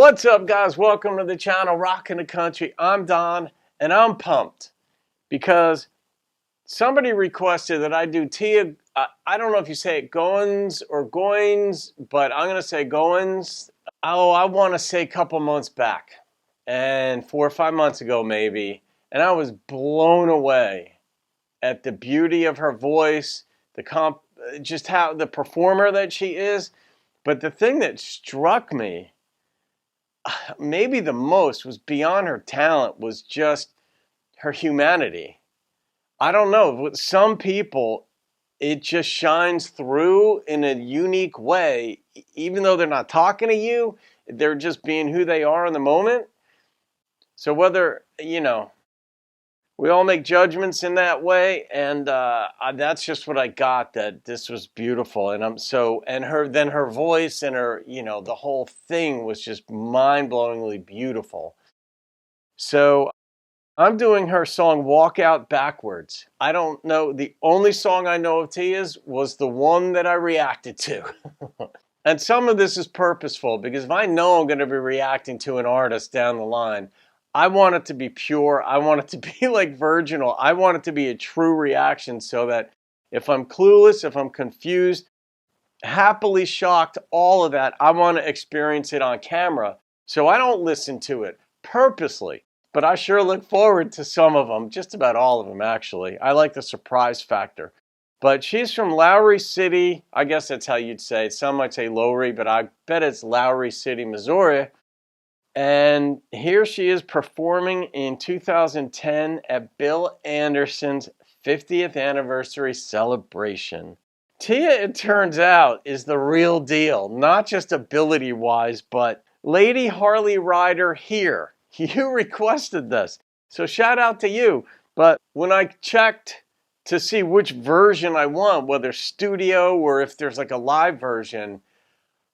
What's up, guys? Welcome to the channel, Rockin' the Country. I'm Don, and I'm pumped because somebody requested that I do Teea. I don't know if you say it Goans or Goins, but I'm going to say Goans. Oh, I want to say a couple months back, and 4 or 5 months ago maybe, and I was blown away at the beauty of her voice, just how the performer that she is. But the thing that struck me maybe the most was beyond her talent was just her humanity. I don't know, with some people it just shines through in a unique way. Even though they're not talking to you, they're just being who they are in the moment. So whether, we all make judgments in that way, and that's just what I got, that this was beautiful. And her voice and her, the whole thing was just mind-blowingly beautiful. So I'm doing her song Walk Out Backwards. I don't know, the only song I know of Teea's was the one that I reacted to. And some of this is purposeful, because if I know I'm going to be reacting to an artist down the line, I want it to be pure. I want it to be like virginal. I want it to be a true reaction, so that if I'm clueless, if I'm confused, happily shocked, all of that, I want to experience it on camera. So I don't listen to it purposely, but I sure look forward to some of them, just about all of them actually. I like the surprise factor. But she's from Lowry City. I guess that's how you'd say it. Some might say Lowry, but I bet it's Lowry City, Missouri. And here she is performing in 2010 at Bill Anderson's 50th anniversary celebration. Teea, it turns out, is the real deal, not just ability-wise, but Lady Harley Rider here. You requested this, so shout out to you. But when I checked to see which version I want, whether studio or if there's like a live version,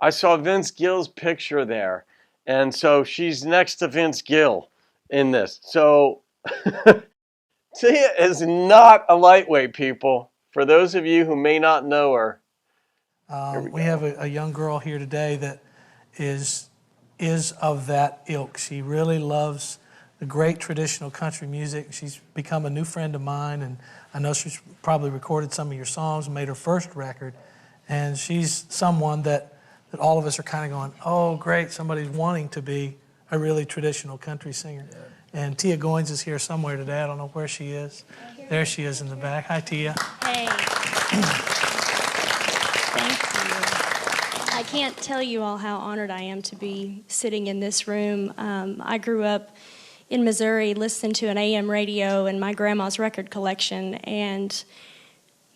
I saw Vince Gill's picture there. And so she's next to Vince Gill in this. So Teea is not a lightweight, people. For those of you who may not know her. We have a young girl here today that is of that ilk. She really loves the great traditional country music. She's become a new friend of mine, and I know she's probably recorded some of your songs and made her first record. And she's someone that all of us are kind of going, oh, great, somebody's wanting to be a really traditional country singer. Yeah. And Teea Goans is here somewhere today. I don't know where she is. There she is in the back. Hi, Teea. Hey. Thank you. I can't tell you all how honored I am to be sitting in this room. I grew up in Missouri listening to an AM radio and my grandma's record collection, and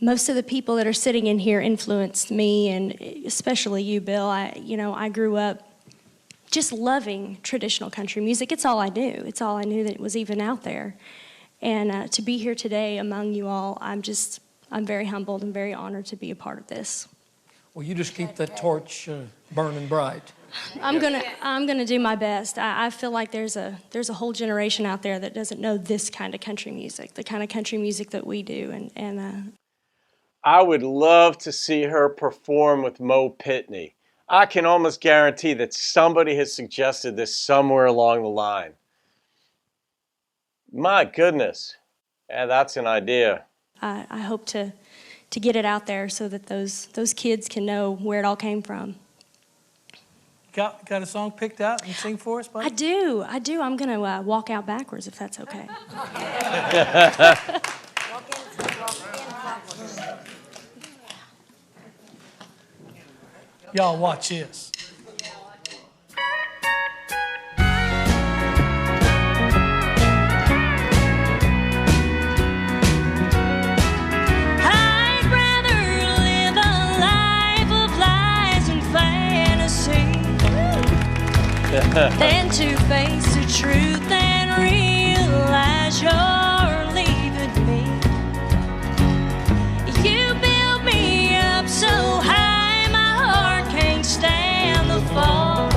most of the people that are sitting in here influenced me, and especially you, Bill. I grew up just loving traditional country music. It's all I knew. It's all I knew that was even out there. And to be here today among you all, I'm very humbled and very honored to be a part of this. Well, you just keep that torch burning bright. I'm gonna do my best. I feel like there's a whole generation out there that doesn't know this kind of country music, the kind of country music that we do, and I would love to see her perform with Mo Pitney. I can almost guarantee that somebody has suggested this somewhere along the line. My goodness. Yeah, that's an idea. I hope to get it out there so that those kids can know where it all came from. Got a song picked out and sing for us, buddy? I do. I'm going to walk out backwards, if that's okay. Y'all watch this. I'd rather live a life of lies and fantasy than to face the truth and realize you're leaving me. You build me up so high stand the fall,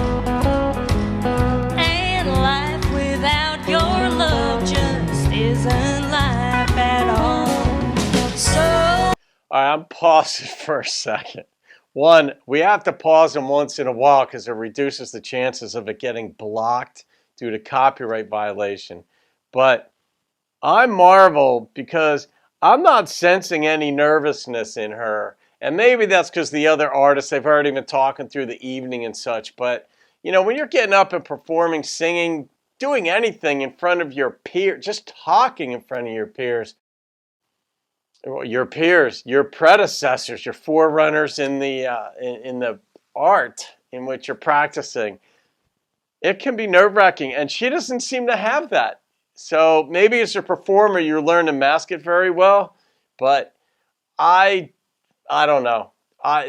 and life without your love just isn't life at all. So All right, I'm pausing for a second. One, we have to pause them once in a while because it reduces the chances of it getting blocked due to copyright violation. But I marvel because I'm not sensing any nervousness in her. And maybe that's because the other artists, they've already been talking through the evening and such. But, when you're getting up and performing, singing, doing anything in front of your peers, just talking in front of your predecessors, your forerunners in the art in which you're practicing, it can be nerve-wracking, and she doesn't seem to have that. So maybe as a performer, you learn to mask it very well, but I don't know.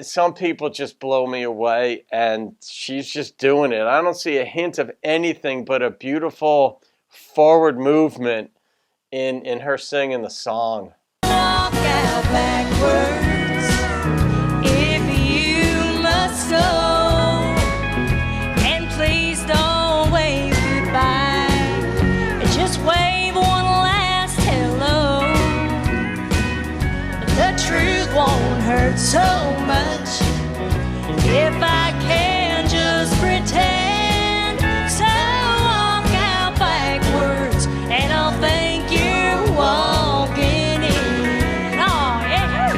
Some people just blow me away, and she's just doing it. I don't see a hint of anything but a beautiful forward movement in her singing the song. Walk out backwards if you must go, and please don't wave goodbye. Just wave one last hello. The truth won't hurt so much if I can just pretend. So walk out backwards, and I'll thank you walking in. Oh, yeah.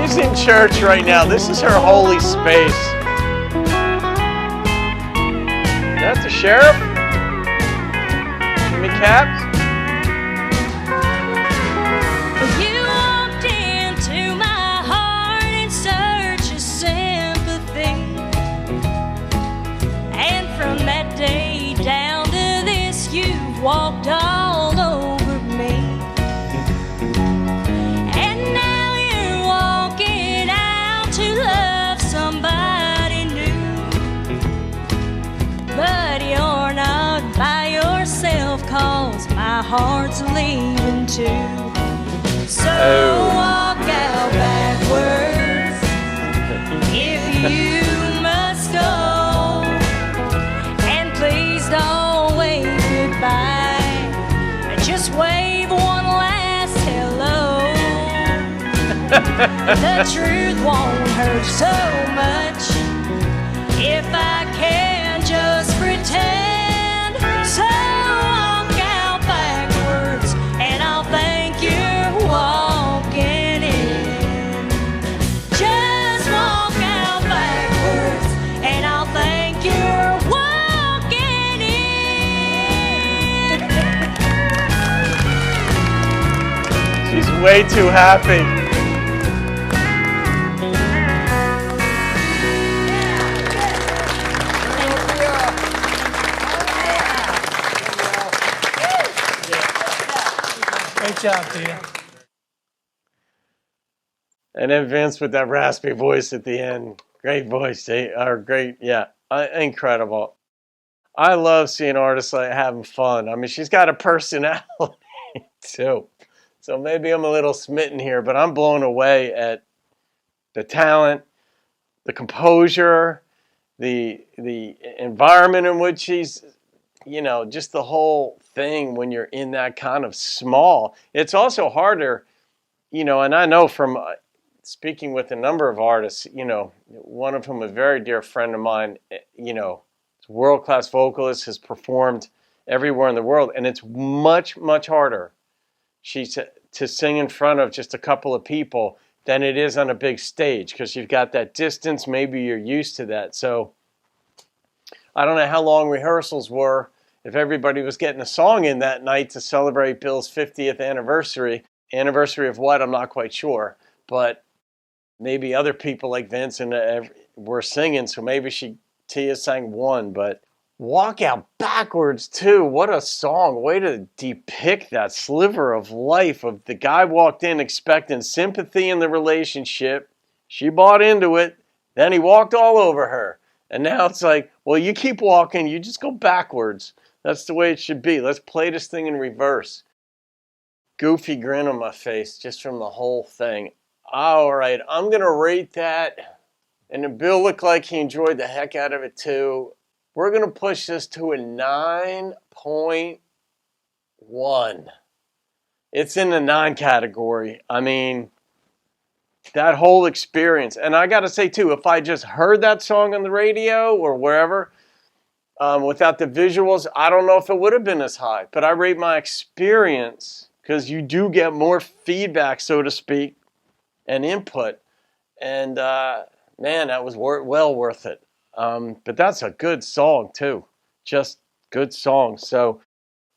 She's in church right now. This is her holy space. Is that the sheriff? Give me caps. You walked into my heart in search of sympathy, and from that day down to this, you've walked all over me. And now you're walking out to love somebody new, but you're not by yourself, 'cause my heart's leaving too. So walk out backwards if you must go, and please don't wave goodbye. Just wave one last hello. The truth won't hurt so much if I can just pretend. So walk out backwards, and I'll thank you walking in. Just walk out backwards, and I'll thank you walking in. She's way too happy. Great job, Teea. And then Vince with that raspy voice at the end. Great voice, incredible. I love seeing artists like having fun. I mean, she's got a personality too. So maybe I'm a little smitten here, but I'm blown away at the talent, the composure, the environment in which she's, just the whole thing when you're in that kind of small. It's also harder, and I know from speaking with a number of artists, one of whom a very dear friend of mine, world-class vocalist, has performed everywhere in the world, and it's much, much harder to sing in front of just a couple of people than it is on a big stage, because you've got that distance. Maybe you're used to that. So I don't know how long rehearsals were, if everybody was getting a song in that night to celebrate Bill's 50th anniversary. Anniversary of what? I'm not quite sure. But maybe other people like Vince and were singing, so maybe Teea sang one. But Walk Out Backwards too. What a song. Way to depict that sliver of life of the guy walked in expecting sympathy in the relationship. She bought into it. Then he walked all over her. And now it's like, well, you keep walking. You just go backwards. That's the way it should be. Let's play this thing in reverse. Goofy grin on my face just from the whole thing. All right, I'm going to rate that. And Bill looked like he enjoyed the heck out of it too. We're going to push this to a 9.1. it's in the 9 category. I mean, that whole experience. And I got to say, too, if I just heard that song on the radio or wherever, without the visuals, I don't know if it would have been as high. But I rate my experience, because you do get more feedback, so to speak, and input. And, man, that was well worth it. But that's a good song, too. Just good song. So,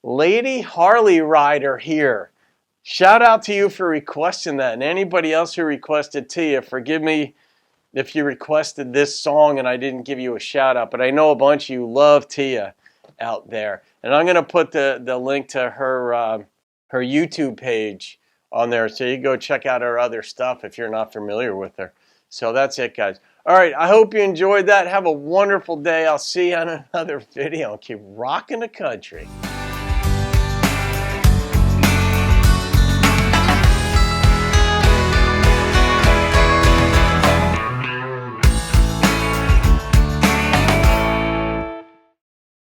Lady Harley Rider here. Shout out to you for requesting that. And anybody else who requested Teea, forgive me if you requested this song and I didn't give you a shout out. But I know a bunch of you love Teea out there. And I'm going to put the link to her YouTube page on there, so you can go check out her other stuff if you're not familiar with her. So that's it, guys. All right, I hope you enjoyed that. Have a wonderful day. I'll see you on another video. Keep rocking the country.